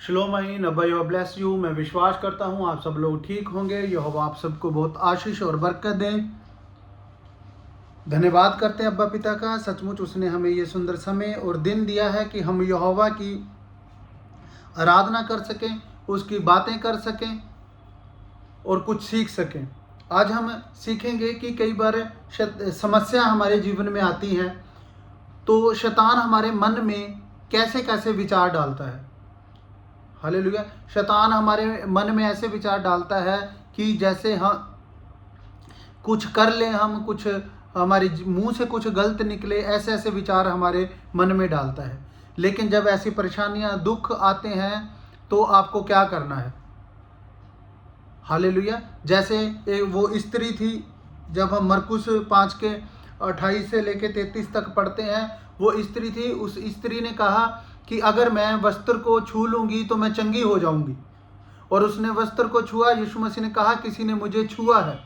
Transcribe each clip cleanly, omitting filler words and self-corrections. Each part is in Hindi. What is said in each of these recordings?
शलोम आइन, अब्बा यू ब्लेस यू। मैं विश्वास करता हूँ आप सब लोग ठीक होंगे। यहोवा आप सबको बहुत आशीष और बरकत दें। धन्यवाद करते हैं अब्बा पिता का, सचमुच उसने हमें ये सुंदर समय और दिन दिया है कि हम यहोवा की आराधना कर सकें, उसकी बातें कर सकें और कुछ सीख सकें। आज हम सीखेंगे कि कई बार समस्या हमारे जीवन में आती हैं तो शैतान हमारे मन में कैसे कैसे विचार डालता है। हालेलुया। शैतान हमारे मन में ऐसे विचार डालता है कि जैसे हम कुछ कर लें, हम कुछ हमारे मुंह से कुछ गलत निकले, ऐसे ऐसे विचार हमारे मन में डालता है। लेकिन जब ऐसी परेशानियां, दुख आते हैं तो आपको क्या करना है। हालेलुया। जैसे वो स्त्री थी, जब हम मरकुस 5 के 28 से लेके 33 तक पढ़ते हैं, वो स्त्री थी। उस स्त्री ने कहा कि अगर मैं वस्त्र को छू लूँगी तो मैं चंगी हो जाऊँगी, और उसने वस्त्र को छुआ। यीशु मसीह ने कहा किसी ने मुझे छुआ है।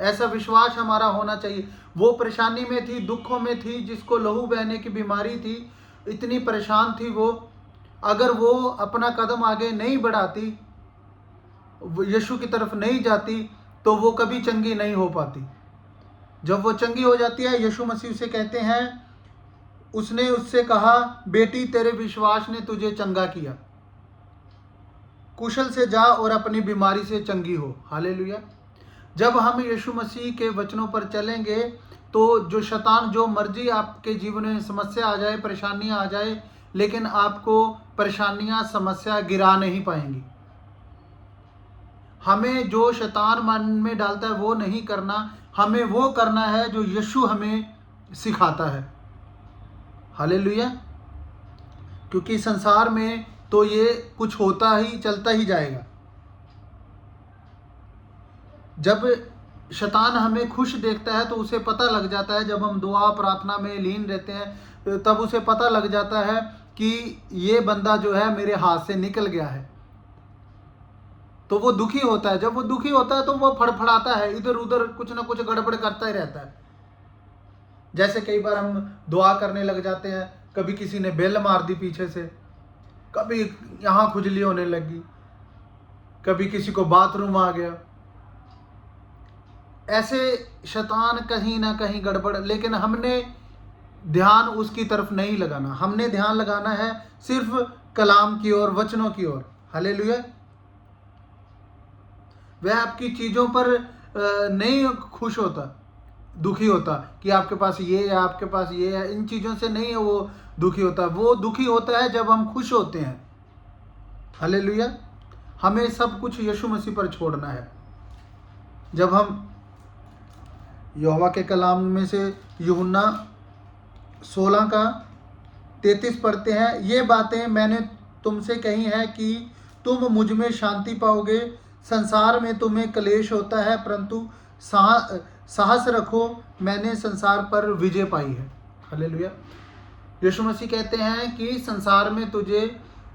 ऐसा विश्वास हमारा होना चाहिए। वो परेशानी में थी, दुखों में थी, जिसको लहू बहने की बीमारी थी, इतनी परेशान थी वो। अगर वो अपना कदम आगे नहीं बढ़ाती, यीशु की तरफ नहीं जाती, तो वो कभी चंगी नहीं हो पाती। जब वो चंगी हो जाती है, यीशु मसीह उसे कहते हैं, उसने उससे कहा, बेटी तेरे विश्वास ने तुझे चंगा किया, कुशल से जा और अपनी बीमारी से चंगी हो। हालेलुया। जब हम यीशु मसीह के वचनों पर चलेंगे तो जो शैतान जो मर्जी आपके जीवन में समस्या आ जाए, परेशानियां आ जाए, लेकिन आपको परेशानियां, समस्या गिरा नहीं पाएंगी। हमें जो शैतान मन में डालता है वो नहीं करना, हमें वो करना है जो यीशु हमें सिखाता है। हालेलुया। क्योंकि संसार में तो ये कुछ होता ही, चलता ही जाएगा। जब शैतान हमें खुश देखता है तो उसे पता लग जाता है, जब हम दुआ प्रार्थना में लीन रहते हैं तब उसे पता लग जाता है कि ये बंदा जो है मेरे हाथ से निकल गया है, तो वो दुखी होता है। जब वो दुखी होता है तो वो फड़फड़ाता है, इधर उधर कुछ ना कुछ गड़बड़ करता ही रहता है। जैसे कई बार हम दुआ करने लग जाते हैं, कभी किसी ने बेल मार दी पीछे से, कभी यहाँ खुजली होने लगी, कभी किसी को बाथरूम आ गया। ऐसे शैतान कहीं ना कहीं गड़बड़, लेकिन हमने ध्यान उसकी तरफ नहीं लगाना। हमने ध्यान लगाना है सिर्फ कलाम की ओर, वचनों की ओर। हालेलुया। वह आपकी चीज़ों पर नहीं खुश होता, दुखी होता कि आपके पास ये है, आपके पास ये है। इन चीज़ों से नहीं है वो दुखी होता। वो दुखी होता है जब हम खुश होते हैं। हालेलुया। हमें सब कुछ यीशु मसीह पर छोड़ना है। जब हम यहोवा के कलाम में से यूहन्ना 16 का 33 पढ़ते हैं, ये बातें मैंने तुमसे कही हैं कि तुम मुझ में शांति पाओगे। संसार में तुम्हें क्लेश होता है, परंतु साहस रखो, मैंने संसार पर विजय पाई है। हालेलुया। यीशु मसीह कहते हैं कि संसार में तुझे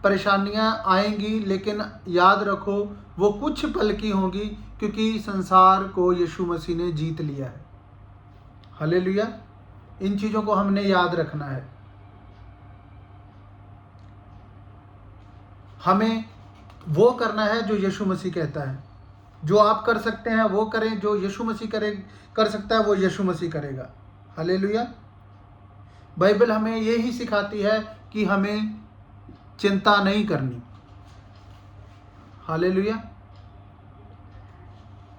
परेशानियां आएंगी, लेकिन याद रखो वो कुछ पल की होंगी, क्योंकि संसार को यीशु मसीह ने जीत लिया है। हालेलुया। इन चीज़ों को हमने याद रखना है। हमें वो करना है जो यीशु मसीह कहता है। जो आप कर सकते हैं वो करें, जो यीशु मसीह कर सकता है वो यीशु मसीह करेगा। हालेलुया। बाइबल हमें यही सिखाती है कि हमें चिंता नहीं करनी। हालेलुया।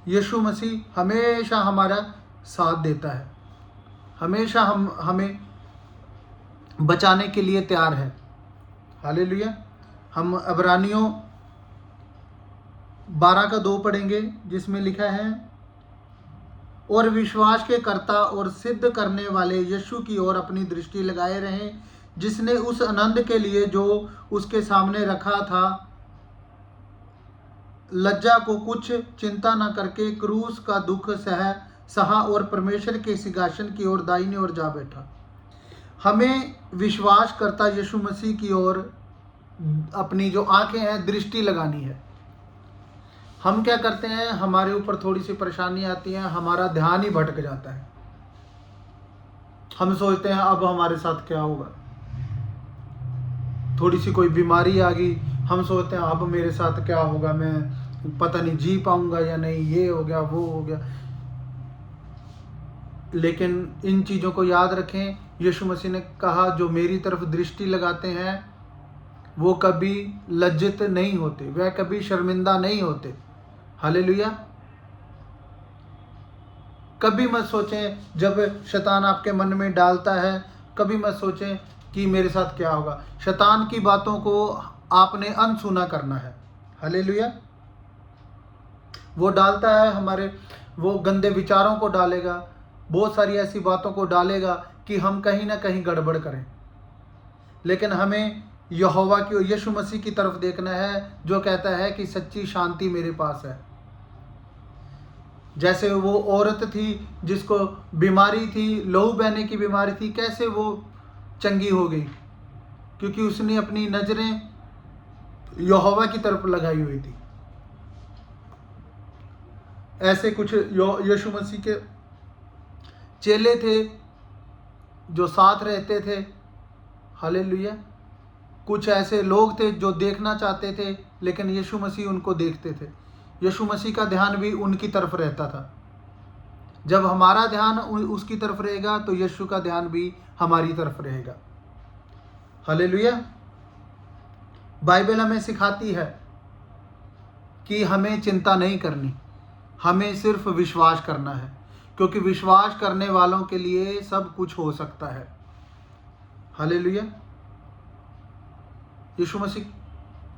यीशु मसीह हमेशा हमारा साथ देता है, हमेशा हमें बचाने के लिए तैयार है। हालेलुया। हम इब्रानियों 12 का 2 पढ़ेंगे, जिसमें लिखा है, और विश्वास के कर्ता और सिद्ध करने वाले यीशु की ओर अपनी दृष्टि लगाए रहें, जिसने उस आनंद के लिए जो उसके सामने रखा था, लज्जा को कुछ चिंता न करके क्रूस का दुख सहा और परमेश्वर के सिंहासन की ओर दाहिनी ओर जा बैठा। हमें विश्वास करता यीशु मसीह की ओर अपनी जो आंखें हैं, दृष्टि लगानी है। हम क्या करते हैं, हमारे ऊपर थोड़ी सी परेशानी आती है, हमारा ध्यान ही भटक जाता है। हम सोचते हैं अब हमारे साथ क्या होगा, थोड़ी सी कोई बीमारी आ गई, हम सोचते हैं अब मेरे साथ क्या होगा, मैं पता नहीं जी पाऊंगा या नहीं, ये हो गया वो हो गया। लेकिन इन चीज़ों को याद रखें, यीशु मसीह ने कहा जो मेरी तरफ दृष्टि लगाते हैं वो कभी लज्जित नहीं होते, वह कभी शर्मिंदा नहीं होते। हालेलुया। कभी मत सोचें जब शैतान आपके मन में डालता है, कभी मत सोचें कि मेरे साथ क्या होगा। शैतान की बातों को आपने अनसुना करना है। हालेलुया। वो डालता है हमारे, वो गंदे विचारों को डालेगा, बहुत सारी ऐसी बातों को डालेगा कि हम कहीं ना कहीं गड़बड़ करें। लेकिन हमें यहोवा की, यीशु मसीह की तरफ देखना है जो कहता है कि सच्ची शांति मेरे पास है। जैसे वो औरत थी जिसको बीमारी थी, लहू बहने की बीमारी थी, कैसे वो चंगी हो गई? क्योंकि उसने अपनी नज़रें यहोवा की तरफ लगाई हुई थी। ऐसे कुछ यीशु मसीह के चेले थे जो साथ रहते थे। हालेलुया। कुछ ऐसे लोग थे जो देखना चाहते थे लेकिन यीशु मसीह उनको देखते थे। यीशु मसीह का ध्यान भी उनकी तरफ रहता था। जब हमारा ध्यान उसकी तरफ रहेगा तो यीशु का ध्यान भी हमारी तरफ रहेगा। हालेलुया। बाइबल हमें सिखाती है कि हमें चिंता नहीं करनी, हमें सिर्फ विश्वास करना है, क्योंकि विश्वास करने वालों के लिए सब कुछ हो सकता है। हालेलुया। यीशु मसीह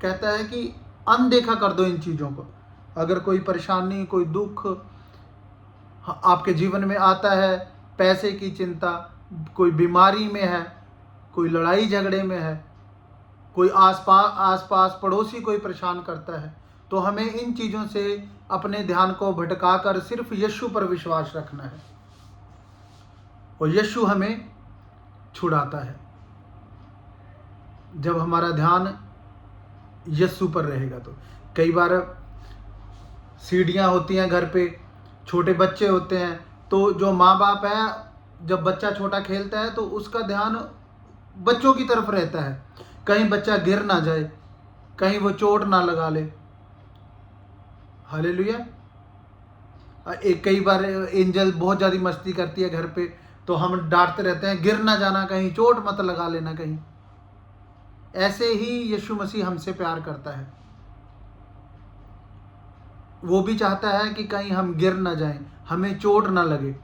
कहता है कि अनदेखा कर दो इन चीज़ों को। अगर कोई परेशानी, कोई दुख आपके जीवन में आता है, पैसे की चिंता, कोई बीमारी में है, कोई लड़ाई झगड़े में है, कोई आसपास पड़ोसी कोई परेशान करता है, तो हमें इन चीज़ों से अपने ध्यान को भटकाकर सिर्फ यीशु पर विश्वास रखना है और यीशु हमें छुड़ाता है। जब हमारा ध्यान यीशु पर रहेगा तो कई बार सीढ़ियाँ होती हैं घर पे, छोटे बच्चे होते हैं, तो जो माँ बाप है, जब बच्चा छोटा खेलता है तो उसका ध्यान बच्चों की तरफ रहता है, कहीं बच्चा गिर ना जाए, कहीं वो चोट ना लगा ले। हालेलुया। कई बार एंजल बहुत ज़्यादा मस्ती करती है घर पे, तो हम डांटते रहते हैं गिर ना जाना, कहीं चोट मत लगा लेना कहीं। ऐसे ही यीशु मसीह हमसे प्यार करता है। वो भी चाहता है कि कहीं हम गिर ना जाएं, हमें चोट ना लगे।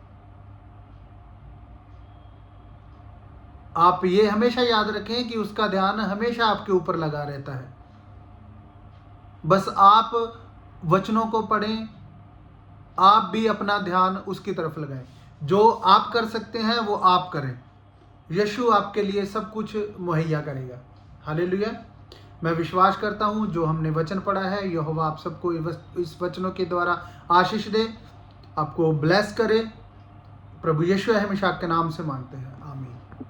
आप ये हमेशा याद रखें कि उसका ध्यान हमेशा आपके ऊपर लगा रहता है। बस आप वचनों को पढ़ें, आप भी अपना ध्यान उसकी तरफ लगाएं। जो आप कर सकते हैं वो आप करें, यीशु आपके लिए सब कुछ मुहैया करेगा। हालेलुया। मैं विश्वास करता हूँ जो हमने वचन पढ़ा है, यहोवा आप सबको इस वचनों के द्वारा आशीष दे, आपको ब्लेस करे। प्रभु यीशु हमेशा के नाम से मांगते हैं।